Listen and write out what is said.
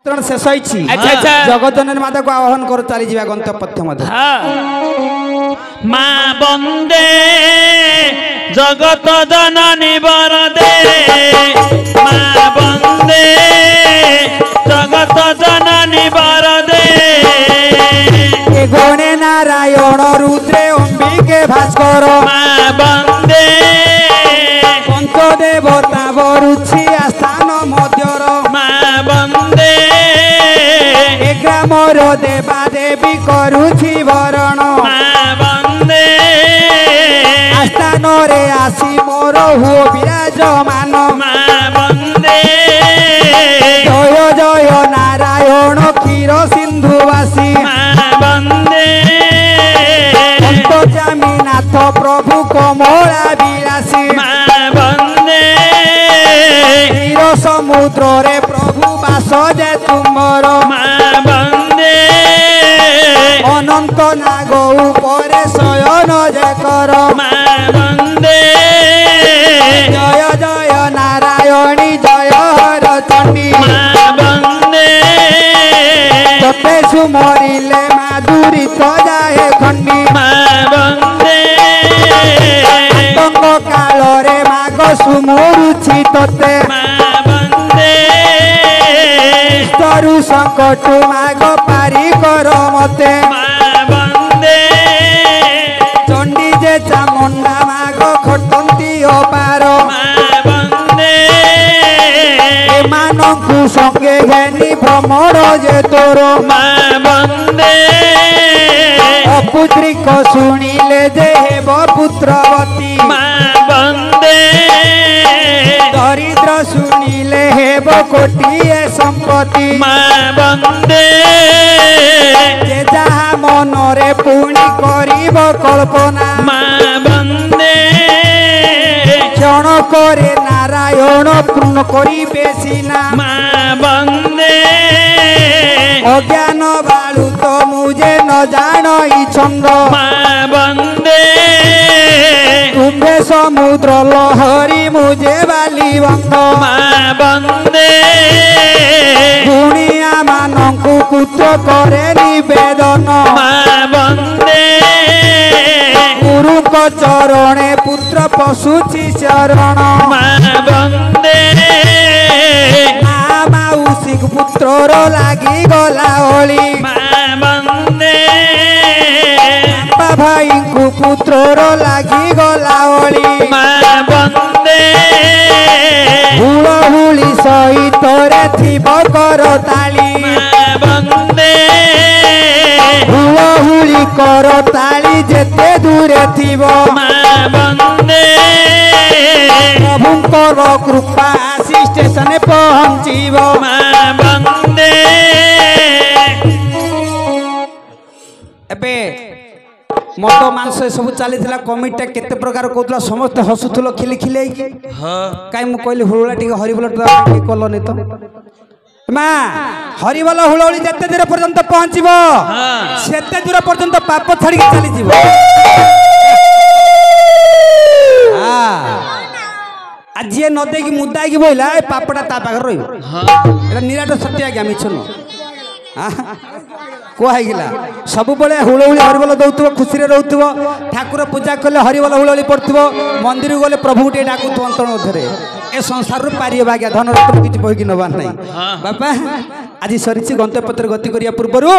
शेष जगतजननी माता को आह्वान कर चली जा गंतव्य माँ बंदे जगत जननी वरदे माँ बंदे जगत जननी वरदे गणे नारायण रुद्रे अंबिके भास्कर माँ बंदे पंचदेवता वरुछि आस्थान मध्यर माँ बंदे ग्रामर देवा देवी करुछि वरण माँ बंदे आस्थान रे आसी मोर हो विराजमान माँ बंदे जय जय नारायण क्षीर सिंधुवासी माँ बंदे जामीनाथ प्रभु कमला विलासी माँ बंदे क्षीर समुद्र रे प्रभु बास जे तुमर माँ बंदे अनंत नाग उपरे शयन जे कर माँ बंदे जय जय नारायणी जय हर चंडी माँ बंदे तते सुमरिले माधुरी तो जाए खंडी माँ बंदे तंग काल रे माग सुमरुछि तते माँ बंदे तरु संकट माग पारी कर मते माँ बंदे चंडी जे चामुंडा माग खटंती अपार माँ बंदे एमानंकु संगे घेनी भ्रमर जे तोर माँ बंदे अपुत्रिक शुणिले जे हेब पुत्रवती माँ बंदे दरिद्र शुणिले हेब कोटिए संपत्ति माँ बंदे जे जहा मनरे पुणी करिब कल्पना माँ बंदे क्षण करे नारायण पूर्ण करिबे सिना माँ बंदे अज्ञान बालू तो मुझे न जानो ई छंद माँ बंदे तुम्हें समुद्र लहरी मुझे बाली बंद माँ बंदे गुणिया मानंकु पुत्र करे निवेदन माँ बंदे गुरु को चरणे पुत्र पशुछि शरण माँ बंदे माउसी पुत्रर लागी गला ओली माँ बंदे भाई को पुत्रर लागी गला ओली माँ बंदे हुलहुली सहित रे थिब कर ताली माँ बंदे हुलहुली कर ताली जेते दूरे थिब माँ बंदे प्रभुंकर कृपा आसी स्टेशन पहुंचीब माँ बंदे एबे मद मांस सब चली कमिटा केते प्रकार कहला समस्त हसुथुल खिली खिले कहीं मुझे कहली हुलुला टी हरिबोल कलनि तो माँ हरिबोल हुलुली जिते दूर पर्यंत पहुँचब सेते दूर पर्यंत पाप छाड़ी चली आज जी नदे की मुदा की बोला पापटा ता पाखे रहा निराट सत्य आज्ञा मिछ कहला सब हुलहुली हरिबोल दौथुव खुशी रोथुव ठाकुर पूजा कले हरिबोल हुलहुली पड़ुव मंदिर गले प्रभु टे डाकुव अंतर मध्य ए संसार पारि आज्ञा धन रत्न किसी बहिकी नबार ना बापा आज सरी गंतव्य गति करिया पूर्व